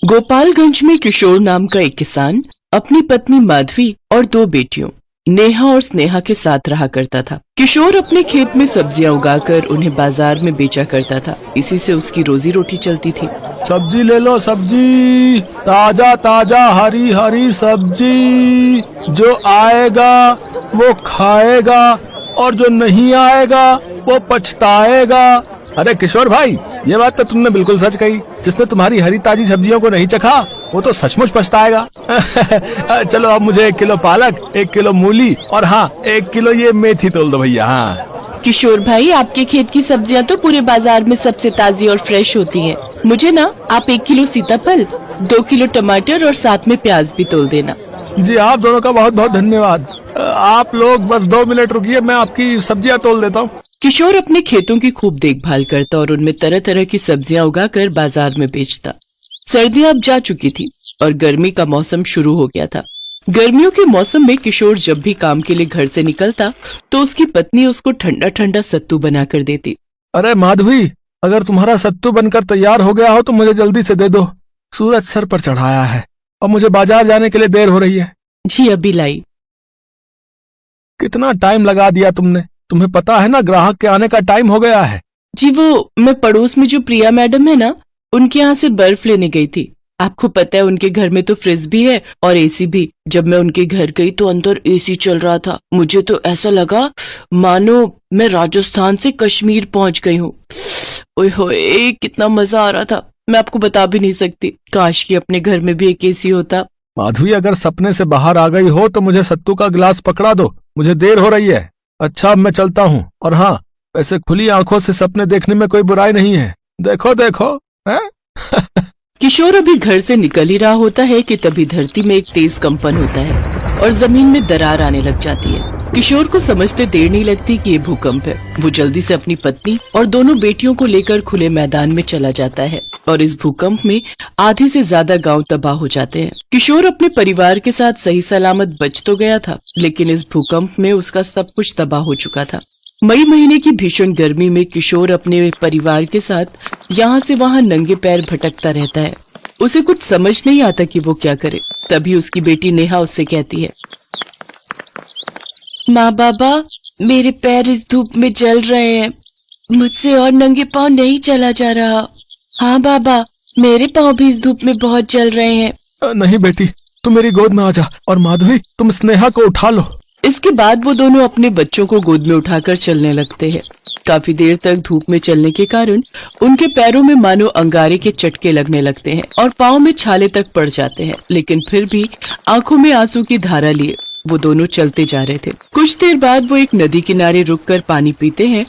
गोपालगंज में किशोर नाम का एक किसान अपनी पत्नी माधवी और 2 बेटियों नेहा और स्नेहा के साथ रहा करता था। किशोर अपने खेत में सब्जियां उगाकर उन्हें बाजार में बेचा करता था। इसी से उसकी रोजी रोटी चलती थी। सब्जी ले लो, सब्जी ताजा ताजा हरी हरी सब्जी, जो आएगा वो खाएगा और जो नहीं आएगा वो पछताएगा। अरे किशोर भाई, ये बात तो तुमने बिल्कुल सच कही। जिसने तुम्हारी हरी ताजी सब्जियों को नहीं चखा वो तो सचमुच पछताएगा। चलो अब मुझे 1 किलो पालक, 1 किलो मूली और हाँ 1 किलो ये मेथी तोल दो भैया। हाँ किशोर भाई, आपके खेत की सब्जियां तो पूरे बाजार में सबसे ताजी और फ्रेश होती हैं। मुझे ना आप 1 किलो सीताफल, 2 किलो टमाटर और साथ में प्याज भी तोल देना। जी आप दोनों का बहुत बहुत धन्यवाद। आप लोग बस 2 मिनट रुकिए, मैं आपकी सब्जियां तोल देता हूँ। किशोर अपने खेतों की खूब देखभाल करता और उनमें तरह तरह की सब्जियां उगाकर बाजार में बेचता। सर्दियां अब जा चुकी थी और गर्मी का मौसम शुरू हो गया था। गर्मियों के मौसम में किशोर जब भी काम के लिए घर से निकलता तो उसकी पत्नी उसको ठंडा ठंडा सत्तू बनाकर देती। अरे माधवी, अगर तुम्हारा सत्तू बनकर तैयार हो गया हो तो मुझे जल्दी से दे दो। सूरज सर पर चढ़ाया है और मुझे बाजार जाने के लिए देर हो रही है। जी अभी लाई। कितना टाइम लगा दिया तुमने। तुम्हें पता है ना, ग्राहक के आने का टाइम हो गया है। जी वो मैं पड़ोस में जो प्रिया मैडम है ना, उनके यहाँ से बर्फ लेने गई थी। आपको पता है उनके घर में तो फ्रिज भी है और एसी भी। जब मैं उनके घर गई तो अंदर एसी चल रहा था। मुझे तो ऐसा लगा मानो मैं राजस्थान से कश्मीर पहुंच गई हूँ। ओए होए, कितना मजा आ रहा था, मैं आपको बता भी नहीं सकती। काश कि अपने घर में भी एक एसी होता। माधवी, अगर सपने से बाहर आ गई हो तो मुझे सत्तू का गिलास पकड़ा दो, मुझे देर हो रही है। अच्छा अब मैं चलता हूँ। और हाँ, वैसे खुली आंखों से सपने देखने में कोई बुराई नहीं है। देखो देखो है? किशोर अभी घर से निकल ही रहा होता है कि तभी धरती में एक तेज कंपन होता है और जमीन में दरार आने लग जाती है। किशोर को समझते देर नहीं लगती कि ये भूकंप है। वो जल्दी से अपनी पत्नी और दोनों बेटियों को लेकर खुले मैदान में चला जाता है और इस भूकंप में आधे से ज्यादा गांव तबाह हो जाते हैं। किशोर अपने परिवार के साथ सही सलामत बच तो गया था, लेकिन इस भूकंप में उसका सब कुछ तबाह हो चुका था। मई महीने की भीषण गर्मी में किशोर अपने परिवार के साथ यहाँ से वहाँ नंगे पैर भटकता रहता है। उसे कुछ समझ नहीं आता कि वो क्या करे। तभी उसकी बेटी नेहा उससे कहती है, माँ बाबा, मेरे पैर इस धूप में जल रहे हैं, मुझसे और नंगे पाँव नहीं चला जा रहा। हाँ बाबा, मेरे पाँव भी इस धूप में बहुत जल रहे हैं। नहीं बेटी, तुम मेरी गोद में आ जा और माधवी तुम स्नेहा को उठा लो। इसके बाद वो दोनों अपने बच्चों को गोद में उठाकर चलने लगते हैं। काफी देर तक धूप में चलने के कारण उनके पैरों में मानो अंगारे के चटके लगने लगते हैं और पाँव में छाले तक पड़ जाते हैं, लेकिन फिर भी आंखों में आंसू की धारा लिए वो दोनों चलते जा रहे थे। कुछ देर बाद वो एक नदी किनारे रुककर पानी पीते हैं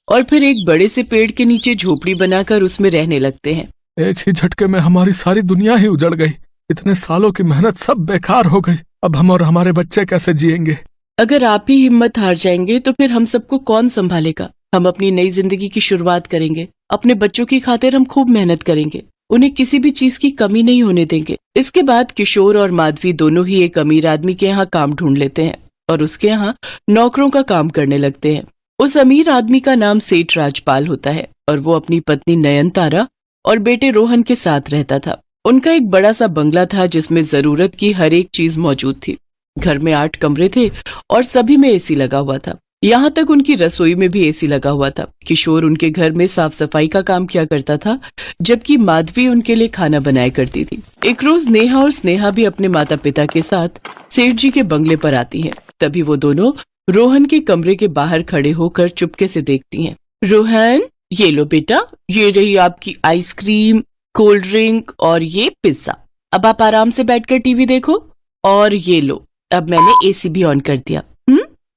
और फिर एक बड़े से पेड़ के नीचे झोपड़ी बनाकर उसमें रहने लगते हैं। एक ही झटके में हमारी सारी दुनिया ही उजड़ गई। इतने सालों की मेहनत सब बेकार हो गई। अब हम और हमारे बच्चे कैसे जिएंगे? अगर आप ही हिम्मत हार जाएंगे तो फिर हम सबको कौन संभालेगा? हम अपनी नई जिंदगी की शुरुआत करेंगे। अपने बच्चों की खातिर हम खूब मेहनत करेंगे। उन्हें किसी भी चीज की कमी नहीं होने देंगे। इसके बाद किशोर और माधवी दोनों ही एक अमीर आदमी के यहाँ काम ढूंढ लेते हैं और उसके यहाँ नौकरों का काम करने लगते हैं। उस अमीर आदमी का नाम सेठ राजपाल होता है और वो अपनी पत्नी नयनतारा और बेटे रोहन के साथ रहता था। उनका एक बड़ा सा बंगला था जिसमें जरूरत की हर एक चीज मौजूद थी। घर में 8 कमरे थे और सभी में एसी लगा हुआ था। यहाँ तक उनकी रसोई में भी एसी लगा हुआ था। किशोर उनके घर में साफ सफाई का काम किया करता था, जबकि माधवी उनके लिए खाना बनाया करती थी। एक रोज नेहा और स्नेहा भी अपने माता पिता के साथ सेठ जी के बंगले पर आती हैं। तभी वो दोनों रोहन के कमरे के बाहर खड़े होकर चुपके से देखती हैं। रोहन, ये लो बेटा, ये रही आपकी आइसक्रीम, कोल्ड ड्रिंक और ये पिज्जा। अब आप आराम से बैठकर टीवी देखो। और ये लो, अब मैंने एसी भी ऑन कर दिया।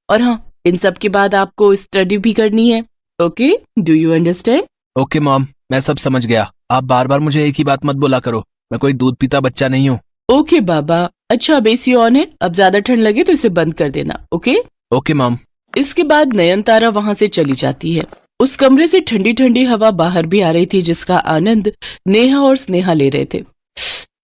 और हाँ, इन सब के बाद आपको स्टडी भी करनी है। Okay, do you understand? Okay mom, मैं सब समझ गया। आप बार बार मुझे एक ही बात मत बोला करो। मैं कोई दूध पीता बच्चा नहीं हूँ। ओके बाबा। अच्छा, अब एसी ऑन है, अब ज्यादा ठंड लगे तो इसे बंद कर देना। Okay okay mom. इसके बाद नयनतारा वहाँ से चली जाती है। उस कमरे से ठंडी ठंडी हवा बाहर भी आ रही थी, जिसका आनंद नेहा और स्नेहा ले रहे थे।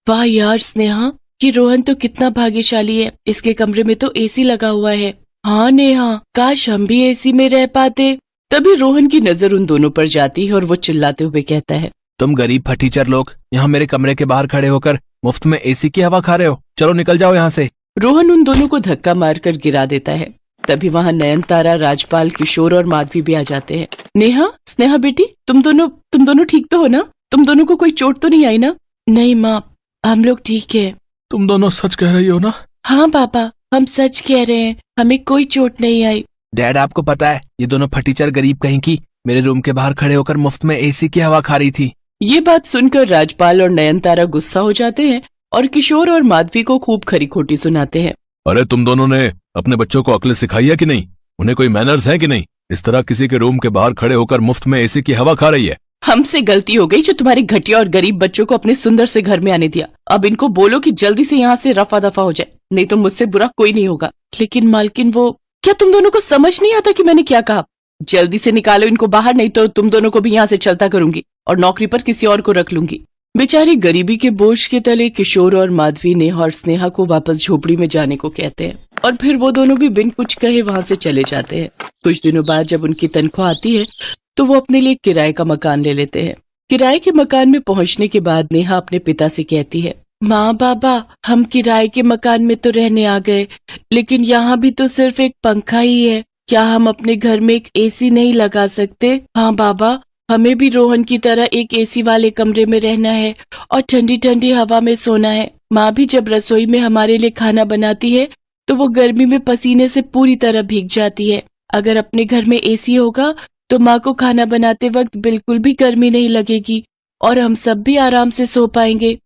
वाह यार स्नेहा, कि रोहन तो कितना भाग्यशाली है, इसके कमरे में तो एसी लगा हुआ है। हाँ नेहा, काश हम भी एसी में रह पाते। तभी रोहन की नजर उन दोनों पर जाती है और वो चिल्लाते हुए कहता है, तुम गरीब फटीचर लोग यहाँ मेरे कमरे के बाहर खड़े होकर मुफ्त में एसी की हवा खा रहे हो। चलो निकल जाओ यहाँ से। रोहन उन दोनों को धक्का मारकर गिरा देता है। तभी वहाँ नयनतारा, राजपाल, किशोर और माधवी भी आ जाते हैं। नेहा, स्नेहा बेटी, तुम दोनों ठीक तो हो ना? तुम दोनों को कोई चोट तो नहीं आई ना? नहीं माँ, हम लोग ठीक है। तुम दोनों सच कह रही हो ना? हाँ पापा, हम सच कह रहे हैं, हमें कोई चोट नहीं आई। डैड, आपको पता है ये दोनों फटीचर गरीब कहीं की मेरे रूम के बाहर खड़े होकर मुफ्त में एसी की हवा खा रही थी। ये बात सुनकर राजपाल और नयनतारा गुस्सा हो जाते हैं और किशोर और माधवी को खूब खरी खोटी सुनाते हैं। अरे तुम दोनों ने अपने बच्चों को अक्ल सिखाई है कि नहीं? उन्हें कोई मैनर्स है कि नहीं? इस तरह किसी के रूम के बाहर खड़े होकर मुफ्त में एसी की हवा खा रही है। हमसे गलती हो गई जो तुम्हारे घटिया और गरीब बच्चों को अपने सुंदर से घर में आने दिया। अब इनको बोलो कि जल्दी से यहाँ से रफा दफा हो जाए, नहीं तो मुझसे बुरा कोई नहीं होगा। लेकिन मालकिन, वो क्या तुम दोनों को समझ नहीं आता कि मैंने क्या कहा? जल्दी से निकालो इनको बाहर, नहीं तो तुम दोनों को भी यहाँ से चलता करूंगी और नौकरी पर किसी और को रख लूंगी। बेचारी गरीबी के बोझ के तले किशोर और माधवी नेहा और स्नेहा को वापस झोपड़ी में जाने को कहते हैं और फिर वो दोनों भी बिन कुछ कहे वहाँ से चले जाते हैं। कुछ दिनों बाद जब उनकी तनख्वाह आती है तो वो अपने लिए किराए का मकान ले लेते हैं। किराए के मकान में पहुंचने के बाद नेहा अपने पिता से कहती है, माँ बाबा, हम किराए के मकान में तो रहने आ गए, लेकिन यहाँ भी तो सिर्फ एक पंखा ही है। क्या हम अपने घर में एक एसी नहीं लगा सकते? हाँ बाबा, हमें भी रोहन की तरह एक एसी वाले कमरे में रहना है और ठंडी ठंडी हवा में सोना है। माँ भी जब रसोई में हमारे लिए खाना बनाती है तो वो गर्मी में पसीने से पूरी तरह भीग जाती है। अगर अपने घर में एसी होगा तो माँ को खाना बनाते वक्त बिल्कुल भी गर्मी नहीं लगेगी और हम सब भी आराम से सो पाएंगे।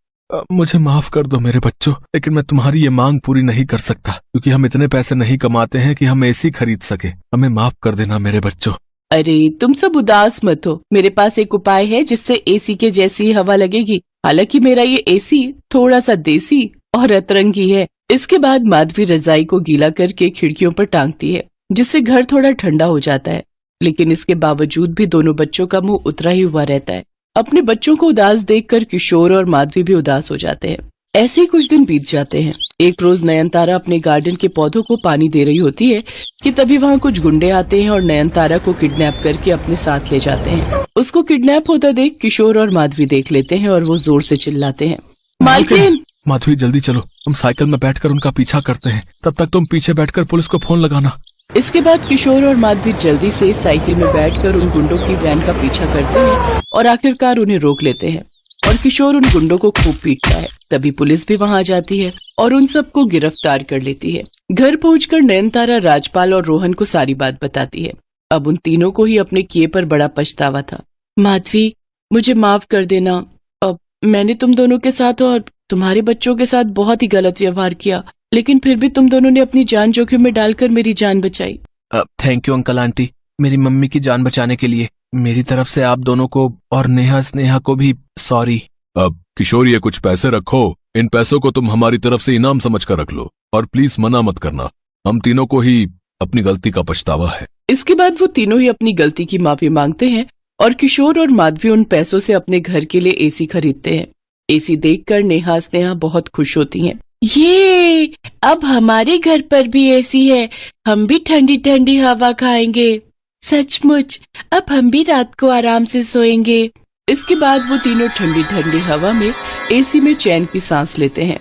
मुझे माफ कर दो मेरे बच्चों, लेकिन मैं तुम्हारी ये मांग पूरी नहीं कर सकता क्योंकि हम इतने पैसे नहीं कमाते हैं कि हम एसी खरीद सके। हमें माफ कर देना मेरे बच्चों। अरे तुम सब उदास मत हो, मेरे पास एक उपाय है जिससे एसी के जैसी ही हवा लगेगी। हालांकि मेरा ये एसी थोड़ा सा देसी और अतरंगी है। इसके बाद माधवी रजाई को गीला करके खिड़कियों पर टांगती है जिससे घर थोड़ा ठंडा हो जाता है, लेकिन इसके बावजूद भी दोनों बच्चों का मुंह उतरा ही हुआ रहता है। अपने बच्चों को उदास देखकर किशोर और माधवी भी उदास हो जाते हैं। ऐसे ही कुछ दिन बीत जाते हैं। एक रोज नयनतारा अपने गार्डन के पौधों को पानी दे रही होती है कि तभी वहाँ कुछ गुंडे आते हैं और नयनतारा को किडनैप करके अपने साथ ले जाते हैं। उसको किडनैप होता देख किशोर और माधवी देख लेते हैं और वो जोर से चिल्लाते हैं, मालकिन! माधवी जल्दी चलो, हम साइकिल में बैठकर उनका पीछा करते हैं। तब तक तुम पीछे बैठकर पुलिस को फोन लगाना। इसके बाद किशोर और माधवी जल्दी से साइकिल में बैठकर उन गुंडों की वैन का पीछा करते हैं और आखिरकार उन्हें रोक लेते हैं और किशोर उन गुंडों को खूब पीटता है। तभी पुलिस भी वहां आ जाती है और उन सबको गिरफ्तार कर लेती है। घर पहुंचकर नयनतारा राजपाल और रोहन को सारी बात बताती है। अब उन तीनों को ही अपने किए पर बड़ा पछतावा था। माधवी, मुझे माफ कर देना। अब मैंने तुम दोनों के साथ और तुम्हारे बच्चों के साथ बहुत ही गलत व्यवहार किया, लेकिन फिर भी तुम दोनों ने अपनी जान जोखिम में डालकर मेरी जान बचाई। थैंक यू अंकल आंटी, मेरी मम्मी की जान बचाने के लिए। मेरी तरफ से आप दोनों को और नेहा स्नेहा को भी सॉरी। अब किशोर, ये कुछ पैसे रखो, इन पैसों को तुम हमारी तरफ से इनाम समझ कर रख लो और प्लीज मना मत करना। हम तीनों को ही अपनी गलती का पछतावा है। इसके बाद वो तीनों ही अपनी गलती की माफी मांगते हैं और किशोर और माधवी उन पैसों से अपने घर के लिए एसी खरीदते हैं। एसी देखकर नेहा स्नेहा बहुत खुश होती हैं। ये अब हमारे घर पर भी एसी है, हम भी ठंडी ठंडी हवा खाएंगे। सचमुच, अब हम भी रात को आराम से सोएंगे। इसके बाद वो तीनों ठंडी ठंडी हवा में एसी में चैन की सांस लेते हैं।